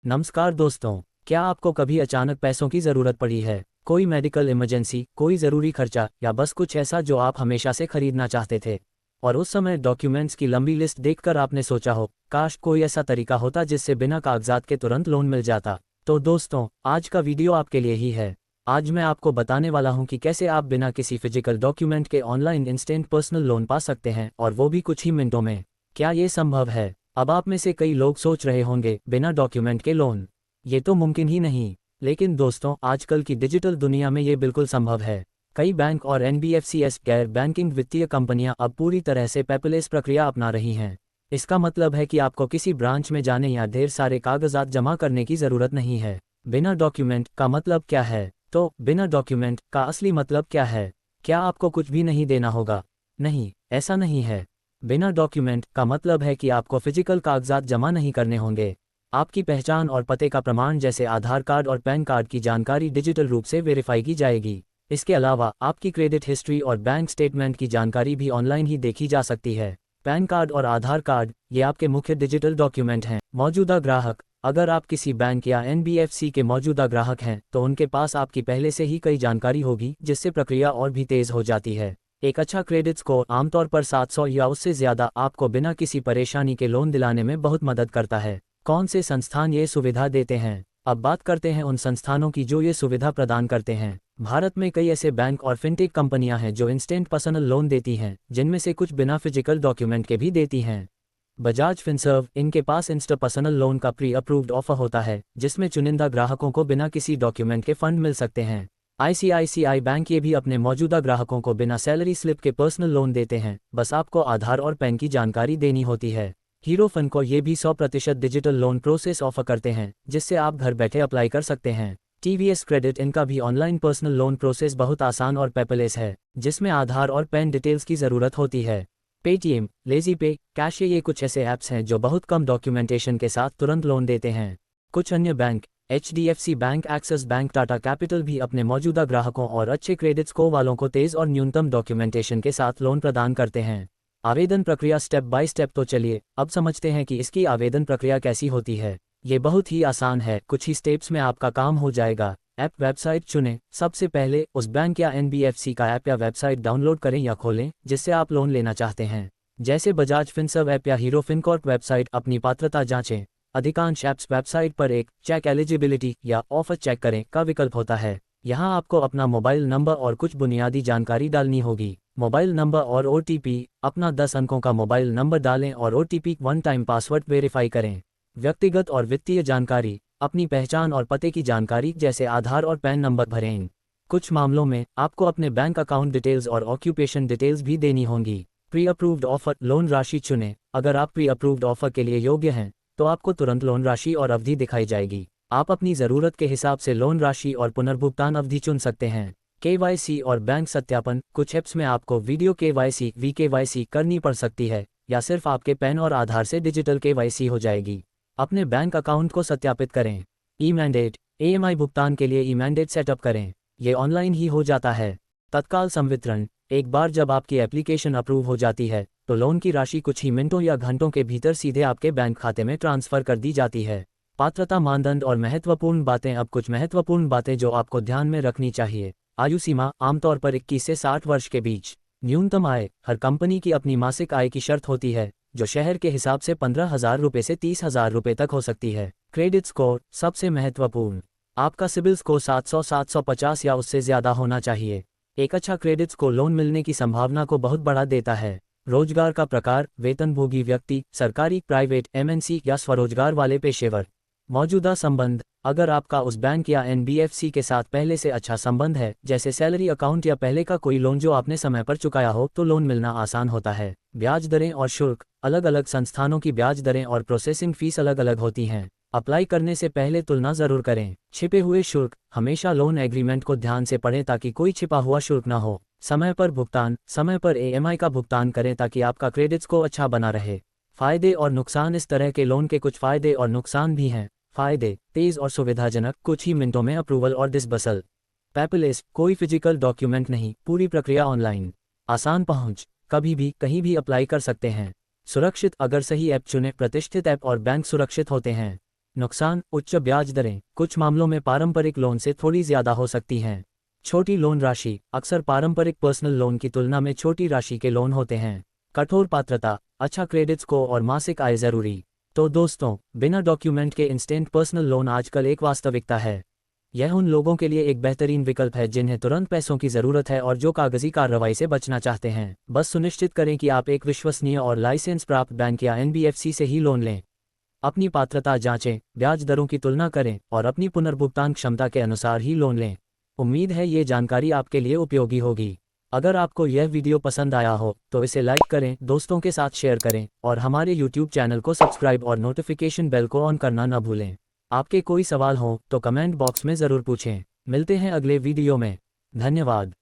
नमस्कार दोस्तों, क्या आपको कभी अचानक पैसों की ज़रूरत पड़ी है? कोई मेडिकल इमरजेंसी, कोई ज़रूरी खर्चा या बस कुछ ऐसा जो आप हमेशा से खरीदना चाहते थे? और उस समय डॉक्यूमेंट्स की लंबी लिस्ट देखकर आपने सोचा हो, काश कोई ऐसा तरीका होता जिससे बिना कागजात के तुरंत लोन मिल जाता। तो दोस्तों, आज का वीडियो आपके लिए ही है। आज मैं आपको बताने वाला हूं कि कैसे आप बिना किसी फिजिकल डॉक्यूमेंट के ऑनलाइन इंस्टेंट पर्सनल लोन पा सकते हैं, और वो भी कुछ ही मिनटों में। क्या ये संभव है? अब आप में से कई लोग सोच रहे होंगे, बिना डॉक्यूमेंट के लोन, ये तो मुमकिन ही नहीं। लेकिन दोस्तों, आजकल की डिजिटल दुनिया में ये बिल्कुल संभव है। कई बैंक और एनबीएफसीएस गैर बैंकिंग वित्तीय कंपनियां अब पूरी तरह से पेपरलेस प्रक्रिया अपना रही हैं। इसका मतलब है कि आपको किसी ब्रांच में जाने या ढेर सारे कागजात जमा करने की ज़रूरत नहीं है। बिना डॉक्यूमेंट का मतलब क्या है? तो बिना डॉक्यूमेंट का असली मतलब क्या है? क्या आपको कुछ भी नहीं देना होगा? नहीं, ऐसा नहीं है। बिना डॉक्यूमेंट का मतलब है कि आपको फिजिकल कागजात जमा नहीं करने होंगे। आपकी पहचान और पते का प्रमाण जैसे आधार कार्ड और पैन कार्ड की जानकारी डिजिटल रूप से वेरीफाई की जाएगी। इसके अलावा आपकी क्रेडिट हिस्ट्री और बैंक स्टेटमेंट की जानकारी भी ऑनलाइन ही देखी जा सकती है। पैन कार्ड और आधार कार्ड, ये आपके मुख्य डिजिटल डॉक्यूमेंट हैं। मौजूदा ग्राहक, अगर आप किसी बैंक या एनबीएफसी के मौजूदा ग्राहक हैं तो उनके पास आपकी पहले से ही कई जानकारी होगी, जिससे प्रक्रिया और भी तेज़ हो जाती है। एक अच्छा क्रेडिट स्कोर आमतौर पर 700 या उससे ज़्यादा आपको बिना किसी परेशानी के लोन दिलाने में बहुत मदद करता है। कौन से संस्थान ये सुविधा देते हैं? अब बात करते हैं उन संस्थानों की जो ये सुविधा प्रदान करते हैं। भारत में कई ऐसे बैंक और फिनटेक कंपनियां हैं जो इंस्टेंट पर्सनल लोन देती हैं, जिनमें से कुछ बिना फिजिकल डॉक्यूमेंट के भी देती हैं। बजाज फिनसर्व, इनके पास इंस्टा पर्सनल लोन का प्री अप्रूव्ड ऑफर होता है, जिसमें चुनिंदा ग्राहकों को बिना किसी डॉक्यूमेंट के फंड मिल सकते हैं। आईसीआईसीआई बैंक, ये भी अपने मौजूदा ग्राहकों को बिना सैलरी स्लिप के पर्सनल लोन देते हैं, बस आपको आधार और पैन की जानकारी देनी होती है। हीरो फिनको, ये भी 100% डिजिटल लोन प्रोसेस ऑफर करते हैं, जिससे आप घर बैठे अप्लाई कर सकते हैं। टीवीएस क्रेडिट, इनका भी ऑनलाइन पर्सनल लोन प्रोसेस बहुत आसान और पेपरलेस है, जिसमें आधार और पैन डिटेल्स की ज़रूरत होती है। पेटीएम, लेजी पे, कैशे, ये कुछ ऐसे ऐप्स हैं जो बहुत कम डॉक्यूमेंटेशन के साथ तुरंत लोन देते हैं। कुछ अन्य bank, HDFC bank, axis bank, Tata capital भी अपने मौजूदा ग्राहकों और अच्छे क्रेडिट स्कोर वालों को तेज़ और न्यूनतम डॉक्यूमेंटेशन के साथ लोन प्रदान करते हैं। आवेदन प्रक्रिया स्टेप बाय स्टेप, तो चलिए अब समझते हैं कि इसकी आवेदन प्रक्रिया कैसी होती है। ये बहुत ही आसान है, कुछ ही स्टेप्स में आपका काम हो जाएगा। ऐप वेबसाइट चुनें। सबसे पहले उस बैंक या एनबीएफसी का ऐप या वेबसाइट डाउनलोड करें या खोलें जिससे आप लोन लेना चाहते हैं। जैसे बजाज फिनसर्व ऐप या हीरो फिनकॉर्प वेबसाइट। अपनी पात्रता जांचें। अधिकांश ऐप्स वेबसाइट पर एक चेक एलिजिबिलिटी या ऑफर चेक करें का विकल्प होता है। यहाँ आपको अपना मोबाइल नंबर और कुछ बुनियादी जानकारी डालनी होगी। मोबाइल नंबर और ओटीपी, अपना 10 अंकों का मोबाइल नंबर डालें और OTP one time password verify करें। व्यक्तिगत और वित्तीय जानकारी, अपनी पहचान और पते की जानकारी जैसे आधार और पैन नंबर भरें। कुछ मामलों में आपको अपने बैंक अकाउंट डिटेल्स और ऑक्यूपेशन डिटेल्स भी देनी होंगी। प्री अप्रूव्ड ऑफर, लोन राशि चुनें। अगर आप प्री अप्रूव्ड ऑफर के लिए योग्य हैं तो आपको तुरंत लोन राशि और अवधि दिखाई जाएगी। आप अपनी ज़रूरत के हिसाब से लोन राशि और पुनर्भुगतान अवधि चुन सकते हैं। केवाईसी और बैंक सत्यापन, कुछ ऐप्स में आपको वीडियो केवाईसी वीकेवाईसी करनी पड़ सकती है, या सिर्फ आपके पैन और आधार से डिजिटल केवाईसी हो जाएगी। अपने बैंक अकाउंट को सत्यापित करें। ई मैंडेट, ईएमआई भुगतान के लिए ई मैंडेट सेटअप करें। ये ऑनलाइन ही हो जाता है। तत्काल संवितरण, एक बार जब आपकी एप्लीकेशन अप्रूव हो जाती है तो लोन की राशि कुछ ही मिनटों या घंटों के भीतर सीधे आपके बैंक खाते में ट्रांसफ़र कर दी जाती है। पात्रता मानदंड और महत्वपूर्ण बातें। अब कुछ महत्वपूर्ण बातें जो आपको ध्यान में रखनी चाहिए। आयु सीमा, आमतौर पर 21 से 60 वर्ष के बीच। न्यूनतम आय, हर कंपनी की अपनी मासिक आय की शर्त होती है, जो शहर के हिसाब से 15,000 रुपये से 30,000 रुपये तक हो सकती है। क्रेडिट स्कोर, सबसे महत्वपूर्ण, आपका सिबिल स्कोर 700, 750 या उससे ज़्यादा होना चाहिए। एक अच्छा क्रेडिट स्कोर लोन मिलने की संभावना को बहुत बढ़ा देता है। रोजगार का प्रकार, वेतनभोगी व्यक्ति, सरकारी, प्राइवेट, एमएनसी या स्वरोजगार वाले पेशेवर। मौजूदा संबंध, अगर आपका उस बैंक या एनबीएफसी के साथ पहले से अच्छा संबंध है, जैसे सैलरी अकाउंट या पहले का कोई लोन जो आपने समय पर चुकाया हो, तो लोन मिलना आसान होता है। ब्याज दरें और शुल्क, अलग अलग संस्थानों की ब्याज दरें और प्रोसेसिंग फीस अलग अलग होती हैं। अप्लाई करने से पहले तुलना ज़रूर करें। छिपे हुए शुल्क, हमेशा लोन एग्रीमेंट को ध्यान से पढ़ें ताकि कोई छिपा हुआ शुल्क ना हो। समय पर भुगतान, समय पर ईएमआई का भुगतान करें ताकि आपका क्रेडिट स्कोर अच्छा बना रहे। फ़ायदे और नुकसान, इस तरह के लोन के कुछ फ़ायदे और नुकसान भी हैं। फ़ायदे, तेज़ और सुविधाजनक, कुछ ही मिनटों में अप्रूवल और डिसबर्सल। पेपरलेस, कोई फिजिकल डॉक्यूमेंट नहीं, पूरी प्रक्रिया ऑनलाइन। आसान पहुंच, कभी भी कहीं भी अप्लाई कर सकते हैं। सुरक्षित, अगर सही ऐप चुनें। प्रतिष्ठित ऐप और बैंक सुरक्षित होते हैं। नुकसान: उच्च ब्याज दरें कुछ मामलों में पारंपरिक लोन से थोड़ी ज़्यादा हो सकती हैं। छोटी लोन राशि: अक्सर पारंपरिक पर्सनल लोन की तुलना में छोटी राशि के लोन होते हैं। कठोर पात्रता: अच्छा क्रेडिट स्कोर और मासिक आय जरूरी। तो दोस्तों, बिना डॉक्यूमेंट के इंस्टेंट पर्सनल लोन आजकल एक वास्तविकता है। यह उन लोगों के लिए एक बेहतरीन विकल्प है जिन्हें तुरंत पैसों की ज़रूरत है और जो कागजी कार्रवाई से बचना चाहते हैं। बस सुनिश्चित करें कि आप एक विश्वसनीय और लाइसेंस प्राप्त बैंक या एनबीएफसी से ही लोन लें। अपनी पात्रता जांचें, ब्याज दरों की तुलना करें और अपनी पुनर्भुगतान क्षमता के अनुसार ही लोन लें। उम्मीद है ये जानकारी आपके लिए उपयोगी होगी। अगर आपको यह वीडियो पसंद आया हो तो इसे लाइक करें, दोस्तों के साथ शेयर करें और हमारे YouTube चैनल को सब्सक्राइब और नोटिफिकेशन बेल को ऑन करना न भूलें। आपके कोई सवाल हो तो कमेंट बॉक्स में ज़रूर पूछें। मिलते हैं अगले वीडियो में। धन्यवाद।